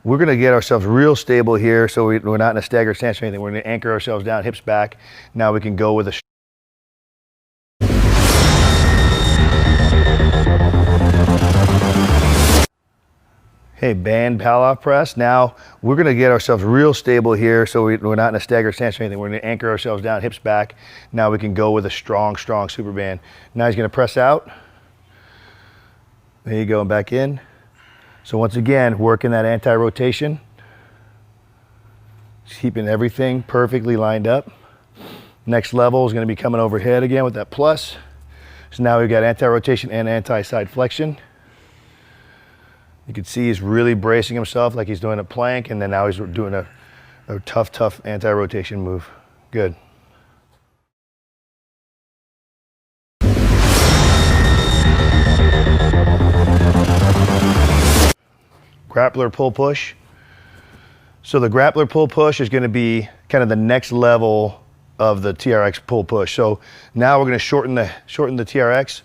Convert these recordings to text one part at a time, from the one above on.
we're gonna get ourselves real stable here so we're not in a staggered stance or anything. We're gonna anchor ourselves down, hips back. Now we can go with a hey, band Palloff press. Now we're gonna get ourselves real stable here so we're not in a staggered stance or anything. We're gonna anchor ourselves down, hips back. Now we can go with a strong super band. Now he's gonna press out. There you go, and back in. So once again, working that anti-rotation. Just keeping everything perfectly lined up. Next level is gonna be coming overhead again with that plus. So now we've got anti-rotation and anti-side flexion. You can see he's really bracing himself like he's doing a plank, and then now he's doing a tough anti-rotation move. Good. Grappler pull push. So the grappler pull push is going to be kind of the next level of the TRX pull push. So now we're going to shorten the TRX.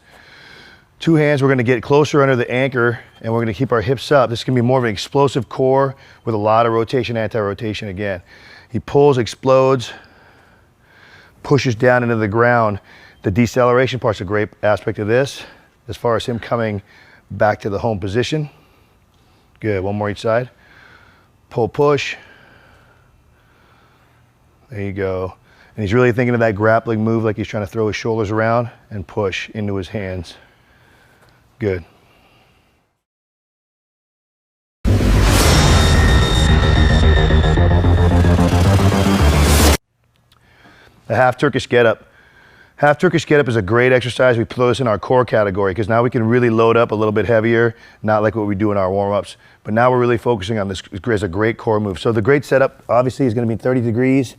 Two hands, we're going to get closer under the anchor, and we're going to keep our hips up. This is going to be more of an explosive core with a lot of rotation, anti-rotation again. He pulls, explodes, pushes down into the ground. The deceleration part's a great aspect of this, as far as him coming back to the home position. Good, one more each side. Pull, push. There you go. And he's really thinking of that grappling move, like he's trying to throw his shoulders around and push into his hands. Good. The half Turkish Get Up. Half Turkish Get Up is a great exercise. We throw this in our core category because now we can really load up a little bit heavier, not like what we do in our warm-ups. But now we're really focusing on this as a great core move. So the great setup, obviously, is going to be 30 degrees.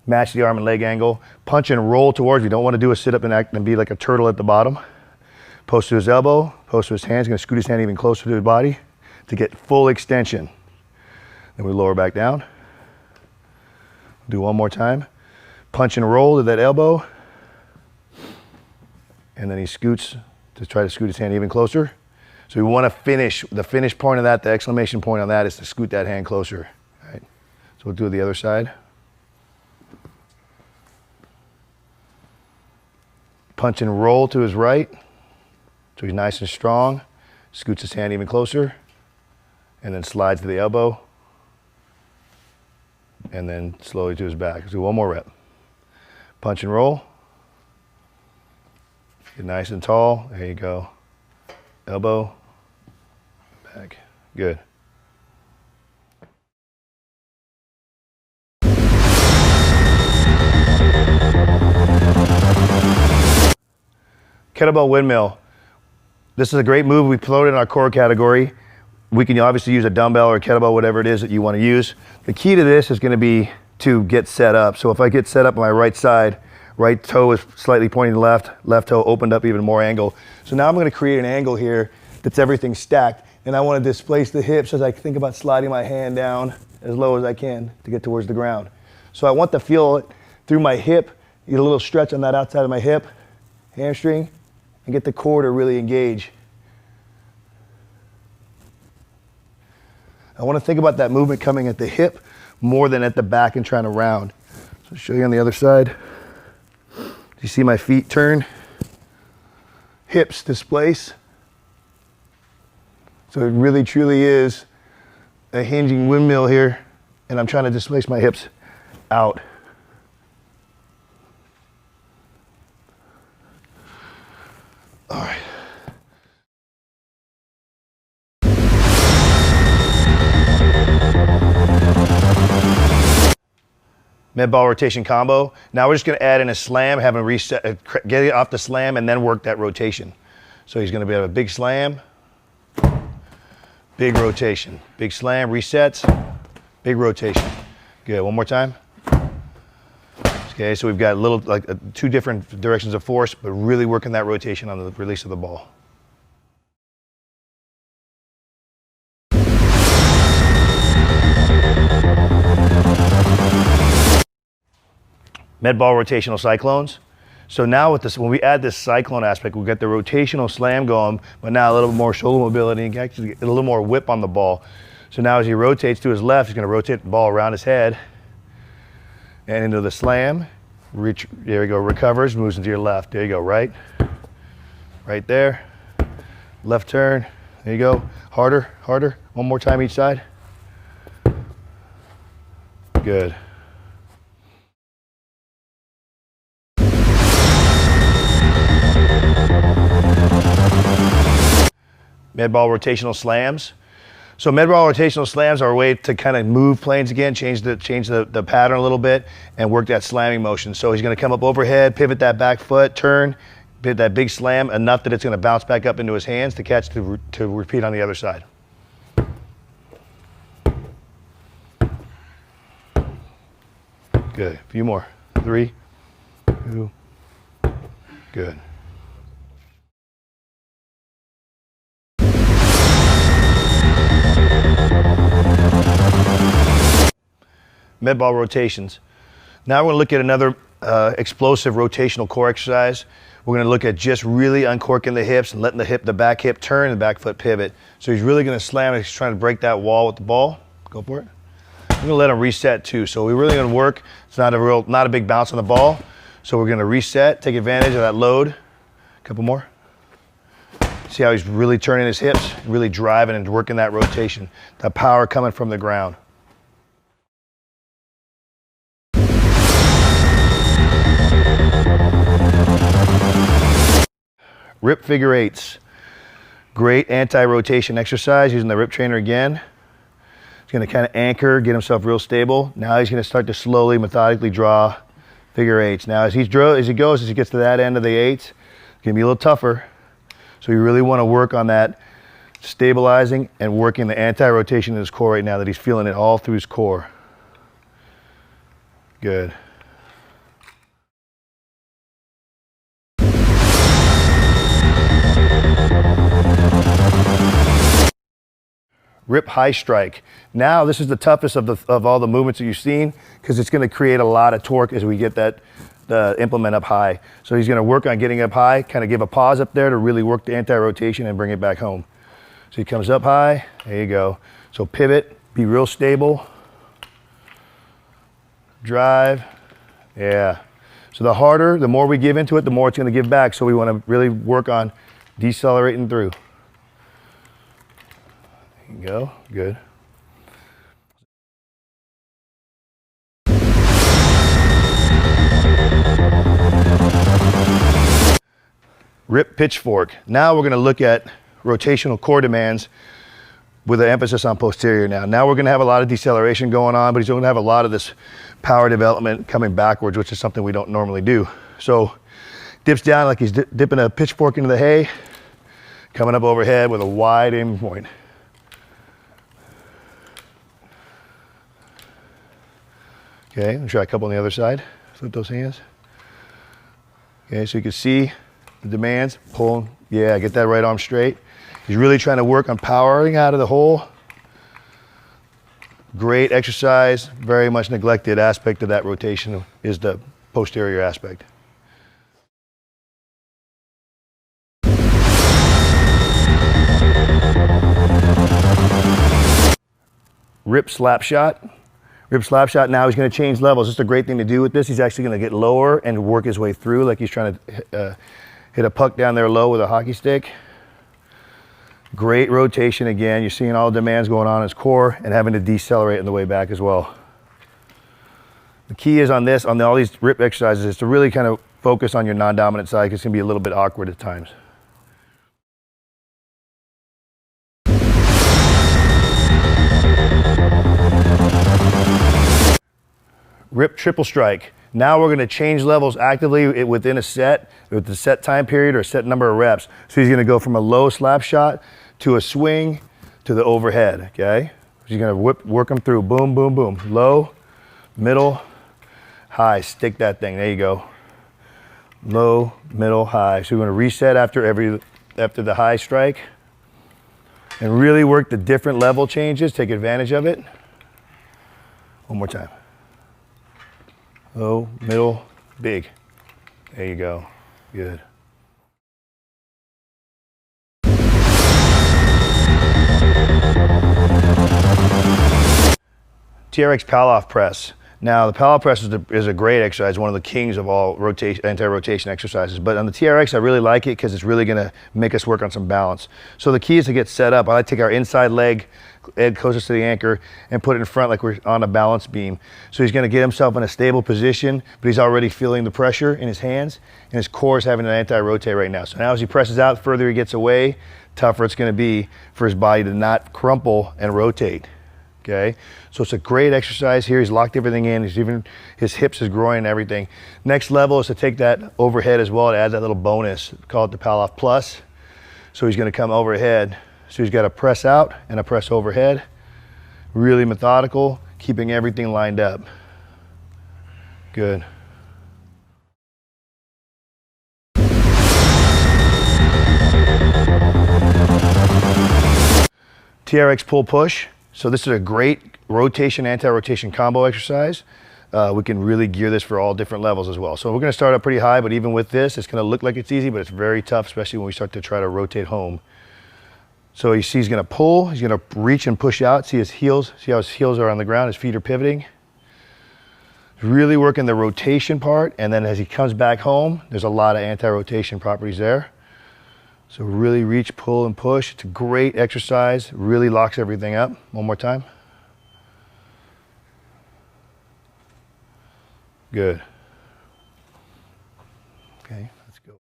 Match the arm and leg angle. Punch and roll towards. You don't want to do a sit-up and be like a turtle at the bottom. Post to his elbow, post to his hands. He's going to scoot his hand even closer to his body to get full extension. Then we lower back down. Do one more time. Punch and roll to that elbow. And then he scoots to try to scoot his hand even closer. So we want to finish, the finish point of that, the exclamation point on that is to scoot that hand closer. All right. So we'll do the other side. Punch and roll to his right. So he's nice and strong. Scoots his hand even closer. And then slides to the elbow. And then slowly to his back. Let's do one more rep. Punch and roll. Get nice and tall. There you go. Elbow. Back. Good. Kettlebell windmill. This is a great move. We float in our core category. We can obviously use a dumbbell or a kettlebell, whatever it is that you want to use. The key to this is going to be to get set up. So if I get set up on my right side, right toe is slightly pointing left, left toe opened up even more angle. So now I'm going to create an angle here that's everything stacked, and I want to displace the hips as I think about sliding my hand down as low as I can to get towards the ground. So I want to feel it through my hip, get a little stretch on that outside of my hip, hamstring, and get the core to really engage. I want to think about that movement coming at the hip more than at the back and trying to round. So I'll show you on the other side. You see my feet turn, hips displace. So it really truly is a hinging windmill here, and I'm trying to displace my hips out. All right. Med ball rotation combo. Now we're just going to add in a slam, have him reset, get it off the slam, and then work that rotation. So he's going to have a big slam, big rotation, big slam, resets, big rotation. Good. One more time. Okay, so we've got two different directions of force, but really working that rotation on the release of the ball. Med ball rotational cyclones. So now with this, when we add this cyclone aspect, we'll get the rotational slam going, but now a little more shoulder mobility and actually get a little more whip on the ball. So now as he rotates to his left, he's going to rotate the ball around his head and into the slam. Reach, there you go, recovers, moves into your left. There you go, right there. Left turn, there you go. Harder, harder. One more time each side. Good. Med ball rotational slams. So med ball rotational slams are a way to kind of move planes again, change the pattern a little bit, and work that slamming motion. So he's going to come up overhead, pivot that back foot, turn, hit that big slam enough that it's going to bounce back up into his hands to catch to repeat on the other side. Good. A few more. 3, 2. Good. Med ball rotations. Now we're going to look at another explosive rotational core exercise. We're going to look at just really uncorking the hips and letting the back hip turn and the back foot pivot. So he's really going to slam. He's trying to break that wall with the ball. Go for it. We're going to let him reset too. So we're really going to work. It's not a big bounce on the ball. So we're going to reset, take advantage of that load. A couple more. See how he's really turning his hips, really driving and working that rotation. That power coming from the ground. Rip figure eights. Great anti-rotation exercise using the rip trainer again. He's going to kind of anchor, get himself real stable. Now he's going to start to slowly, methodically draw figure eights. Now as he gets to that end of the eights, it's going to be a little tougher. So you really want to work on that stabilizing and working the anti-rotation in his core right now, that he's feeling it all through his core. Good. Rip high strike. Now this is the toughest of all the movements that you've seen, because it's going to create a lot of torque as we get the implement up high. So he's going to work on getting up high, kind of give a pause up there to really work the anti-rotation and bring it back home. So he comes up high, there you go. So pivot, be real stable. Drive, yeah. So the more we give into it, the more it's going to give back. So we want to really work on decelerating through. There you go, good. Rip pitchfork. Now we're going to look at rotational core demands with an emphasis on posterior now. Now we're going to have a lot of deceleration going on, but he's going to have a lot of this power development coming backwards, which is something we don't normally do. So dips down like he's dipping a pitchfork into the hay, coming up overhead with a wide aim point. Okay, let me try a couple on the other side. Flip those hands. Okay, so you can see the demands, pull, yeah, get that right arm straight. He's really trying to work on powering out of the hole. Great exercise, very much neglected aspect of that rotation is the posterior aspect. Rip slap shot. Rip slap shot, now he's going to change levels. This is a great thing to do with this. He's actually going to get lower and work his way through like he's trying to hit a puck down there low with a hockey stick. Great rotation again. You're seeing all the demands going on in his core and having to decelerate on the way back as well. The key is on this, on all these rip exercises, is to really kind of focus on your non-dominant side, because it's going to be a little bit awkward at times. Rip triple strike. Now we're going to change levels actively within a set, with the set time period or a set number of reps. So he's going to go from a low slap shot to a swing to the overhead, okay? He's going to work them through, boom, boom, boom. Low, middle, high, stick that thing, there you go. Low, middle, high. So we're going to reset after the high strike and really work the different level changes, take advantage of it. One more time. Low, middle, big. There you go. Good. TRX Palloff Press. Now the Palloff Press is a great exercise, one of the kings of all anti-rotation exercises. But on the TRX, I really like it because it's really gonna make us work on some balance. So the key is to get set up. I like to take our inside leg closest to the anchor and put it in front like we're on a balance beam. So he's gonna get himself in a stable position, but he's already feeling the pressure in his hands, and his core is having an anti-rotate right now. So now as he presses out, the further he gets away, tougher it's gonna be for his body to not crumple and rotate. Okay, so it's a great exercise here. He's locked everything in. He's even, his hips, his groin, and everything. Next level is to take that overhead as well to add that little bonus. Call it the Palloff Plus. So he's gonna come overhead. So he's got a press out and a press overhead. Really methodical, keeping everything lined up. Good. TRX Pull Push. So this is a great rotation, anti-rotation combo exercise. We can really gear this for all different levels as well. So we're gonna start up pretty high, but even with this, it's gonna look like it's easy, but it's very tough, especially when we start to try to rotate home. So you see he's gonna pull, he's gonna reach and push out. See his heels, see how his heels are on the ground, his feet are pivoting. Really working the rotation part, and then as he comes back home, there's a lot of anti-rotation properties there. So really reach, pull, and push. It's a great exercise. Really locks everything up. One more time. Good. Okay, let's go.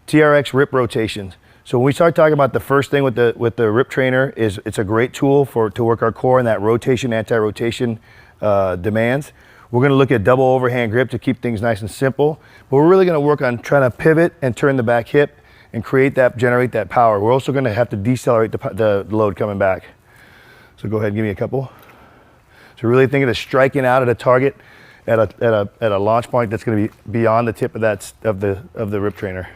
TRX Rip Rotations. So when we start talking about the first thing with the rip trainer is it's a great tool to work our core and that rotation, anti-rotation demands. We're gonna look at double overhand grip to keep things nice and simple, but we're really gonna work on trying to pivot and turn the back hip and generate that power. We're also gonna have to decelerate the load coming back. So go ahead and give me a couple. So really thinking of striking out at a target at a launch point that's gonna be beyond the tip of the rip trainer.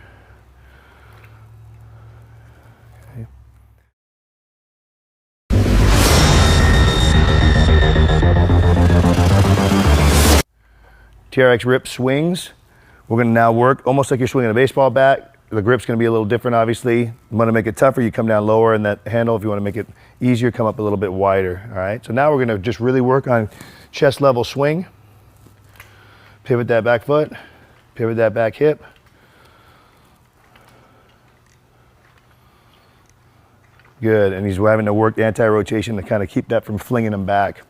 TRX Rip Swings. We're gonna now work almost like you're swinging a baseball bat. The grip's gonna be a little different, obviously. You wanna make it tougher, you come down lower in that handle. If you wanna make it easier, come up a little bit wider, all right? So now we're gonna just really work on chest level swing. Pivot that back foot, pivot that back hip. Good, and he's having to work anti-rotation to kind of keep that from flinging him back.